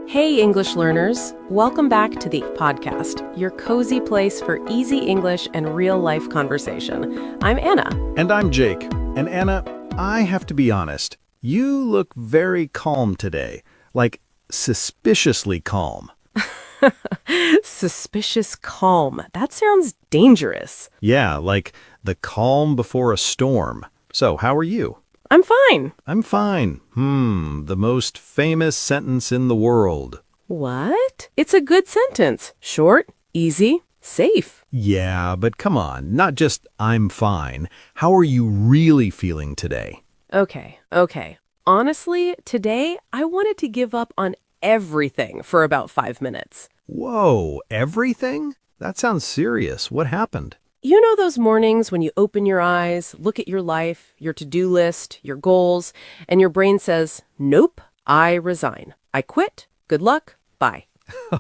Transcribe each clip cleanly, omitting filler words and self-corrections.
Hey, English learners. Welcome back to the podcast, your cozy place for easy English and real-life conversation. I'm Anna. And I'm Jake. And Anna, I have to be honest. You look very calm today. Like, suspiciously calm. Suspicious calm. That sounds dangerous. Yeah, like the calm before a storm. So, how are you? I'm fine. I'm fine. The most famous sentence in the world. What? It's a good sentence. Short, easy, safe. Yeah, but come on, not just I'm fine. How are you really feeling today? Okay. Honestly, today I wanted to give up on everything for about 5 minutes. Whoa, everything? That sounds serious. What happened? You know those mornings when you open your eyes, look at your life, your to-do list, your goals, and your brain says, nope, I resign. I quit. Good luck. Bye.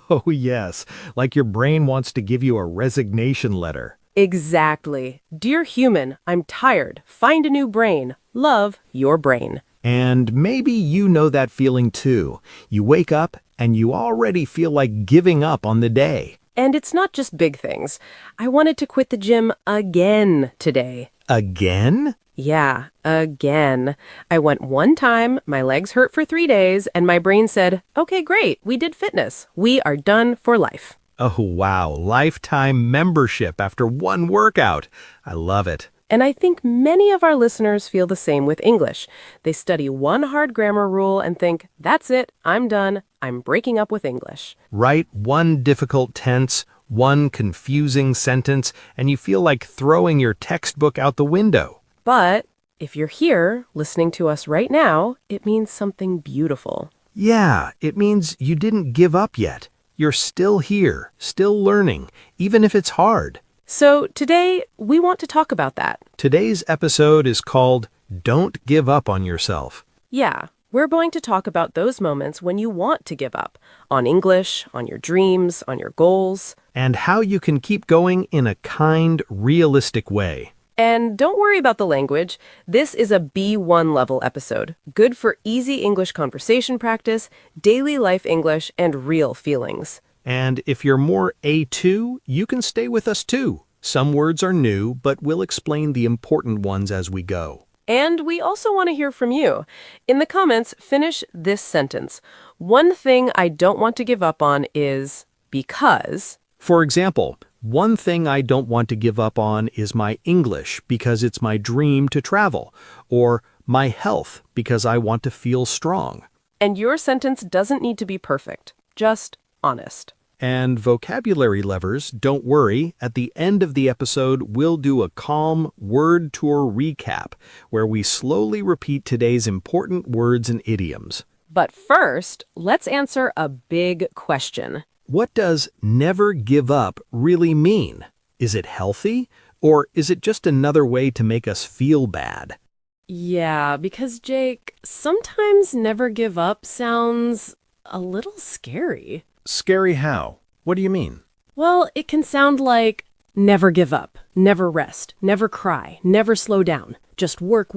Oh, yes. Like your brain wants to give you a resignation letter. Exactly. Dear human, I'm tired. Find a new brain. Love, your brain. And maybe you know that feeling too. You wake up and you already feel like giving up on the day. And it's not just big things. I wanted to quit the gym again today. Again? Yeah, again. I went one time, my legs hurt for 3 days, and my brain said, okay, great, we did fitness. We are done for life. Oh, wow. Lifetime membership after one workout. I love it. And I think many of our listeners feel the same with English. They study one hard grammar rule and think, that's it, I'm done, I'm breaking up with English. Write one difficult tense, one confusing sentence, and you feel like throwing your textbook out the window. But if you're here, listening to us right now, it means something beautiful. Yeah, it means you didn't give up yet. You're still here, still learning, even if it's hard. So today, we want to talk about that. Today's episode is called Don't Give Up on Yourself. Yeah, we're going to talk about those moments when you want to give up on English, on your dreams, on your goals. And how you can keep going in a kind, realistic way. And don't worry about the language. This is a B1 level episode, good for easy English conversation practice, daily life English, and real feelings. And if you're more A2, you can stay with us too. Some words are new, but we'll explain the important ones as we go. And we also want to hear from you. In the comments, finish this sentence. One thing I don't want to give up on is because... For example, one thing I don't want to give up on is my English because it's my dream to travel, or my health because I want to feel strong. And your sentence doesn't need to be perfect, just honest. And vocabulary levers, don't worry, at the end of the episode, we'll do a calm word tour recap where we slowly repeat today's important words and idioms. But first, let's answer a big question. What does never give up really mean? Is it healthy? Or is it just another way to make us feel bad? Yeah, because Jake, sometimes never give up sounds a little scary. Scary how? What do you mean? Well, it can sound like never give up, never rest, never cry, never slow down. Just work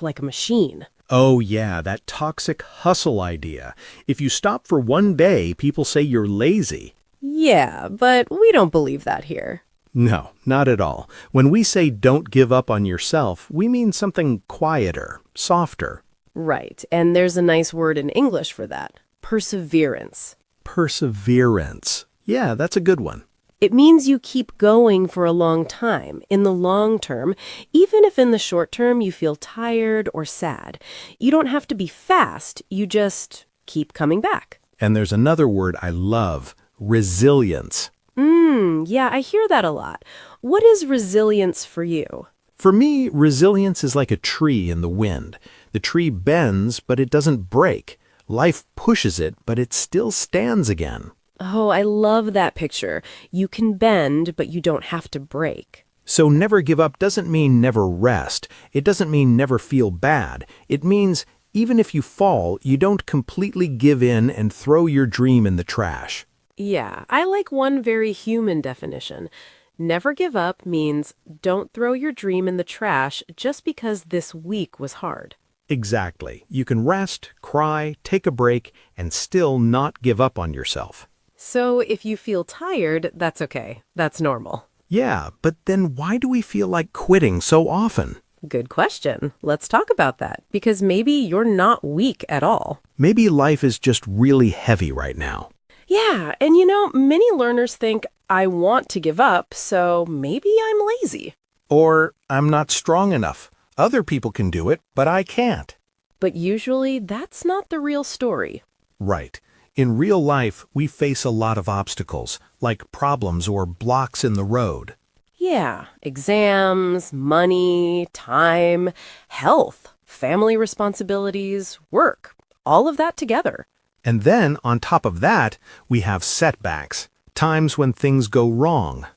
like a machine. Oh yeah, that toxic hustle idea. If you stop for one day, people say you're lazy. Yeah, but we don't believe that here. No, not at all. When we say don't give up on yourself, we mean something quieter, softer. Right, and there's a nice word in English for that. Perseverance. Perseverance. Yeah, that's a good one. It means you keep going for a long time, in the long term, even if in the short term you feel tired or sad. You don't have to be fast, you just keep coming back. And there's another word I love, resilience. Yeah, I hear that a lot. What is resilience for you? For me, resilience is like a tree in the wind. The tree bends, but it doesn't break. Life pushes it, but it still stands again. Oh, I love that picture. You can bend, but you don't have to break. So never give up doesn't mean never rest. It doesn't mean never feel bad. It means even if you fall, you don't completely give in and throw your dream in the trash. Yeah, I like one very human definition. Never give up means don't throw your dream in the trash just because this week was hard. Exactly. You can rest, cry, take a break, and still not give up on yourself. So if you feel tired, that's okay. That's normal. Yeah, but then why do we feel like quitting so often? Good question. Let's talk about that, because maybe you're not weak at all. Maybe life is just really heavy right now. Yeah, and many learners think, I want to give up, so maybe I'm lazy. Or, I'm not strong enough. Other people can do it, but I can't. But usually, that's not the real story. Right. In real life, we face a lot of obstacles, like problems or blocks in the road. Yeah, exams, money, time, health, family responsibilities, work, all of that together. And then, on top of that, we have setbacks, times when things go wrong.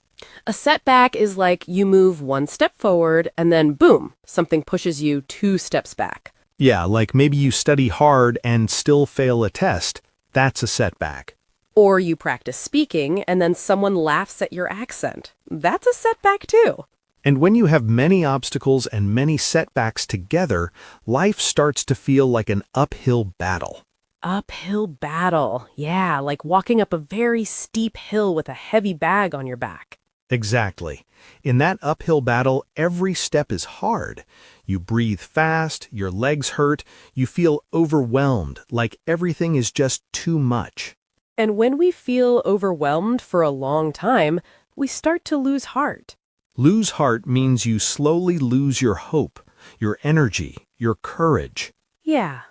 A setback is like you move one step forward and then boom, something pushes you 2 steps back. Yeah, like maybe you study hard and still fail a test. That's a setback. Or you practice speaking and then someone laughs at your accent. That's a setback too. And when you have many obstacles and many setbacks together, life starts to feel like an uphill battle. Uphill battle. Yeah, like walking up a very steep hill with a heavy bag on your back. Exactly. In that uphill battle, every step is hard. You breathe fast, your legs hurt, you feel overwhelmed, like everything is just too much. And when we feel overwhelmed for a long time, we start to lose heart. Lose heart means you slowly lose your hope, your energy, your courage. Yeah.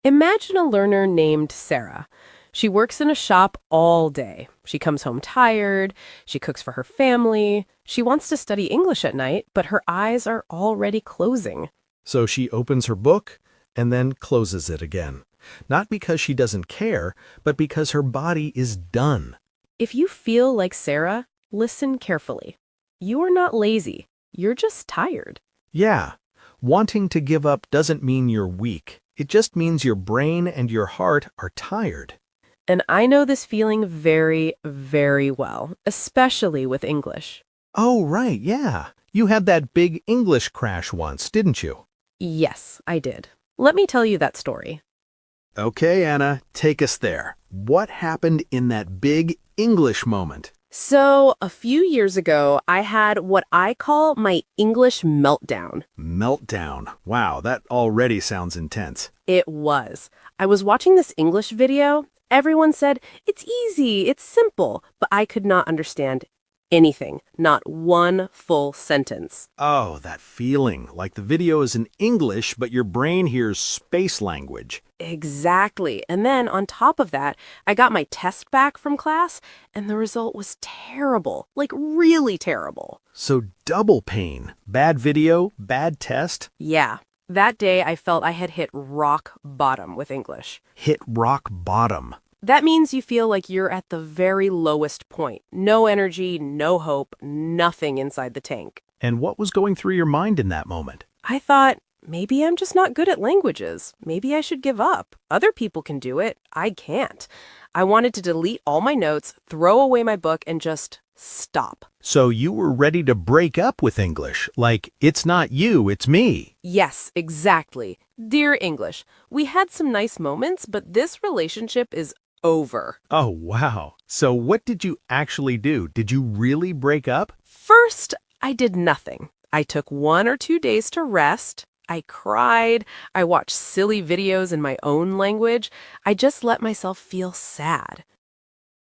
Imagine a learner named Sarah. She works in a shop all day. She comes home tired. She cooks for her family. She wants to study English at night, but her eyes are already closing. So she opens her book and then closes it again. Not because she doesn't care, but because her body is done. If you feel like Sarah, listen carefully. You are not lazy. You're just tired. Yeah, wanting to give up doesn't mean you're weak. It just means your brain and your heart are tired. And I know this feeling very, very well, especially with English. Oh, right, yeah. You had that big English crash once, didn't you? Yes, I did. Let me tell you that story. Okay, Anna, take us there. What happened in that big English moment? So, a few years ago, I had what I call my English meltdown. Meltdown. Wow, that already sounds intense. It was. I was watching this English video. Everyone said, it's easy, it's simple, but I could not understand anything, not one full sentence. Oh, that feeling, like the video is in English, but your brain hears space language. Exactly. And then on top of that, I got my test back from class, and the result was terrible, like really terrible. So double pain. Bad video, bad test. Yeah. That day, I felt I had hit rock bottom with English. Hit rock bottom. That means you feel like you're at the very lowest point. No energy, no hope, nothing inside the tank. And what was going through your mind in that moment? I thought, maybe I'm just not good at languages. Maybe I should give up. Other people can do it. I can't. I wanted to delete all my notes, throw away my book, and just stop. So you were ready to break up with English, like, it's not you, it's me. Yes, exactly. Dear English, we had some nice moments, but this relationship is over. Oh, wow. So what did you actually do? Did you really break up? First, I did nothing. I took 1 or 2 days to rest. I cried. I watched silly videos in my own language. I just let myself feel sad.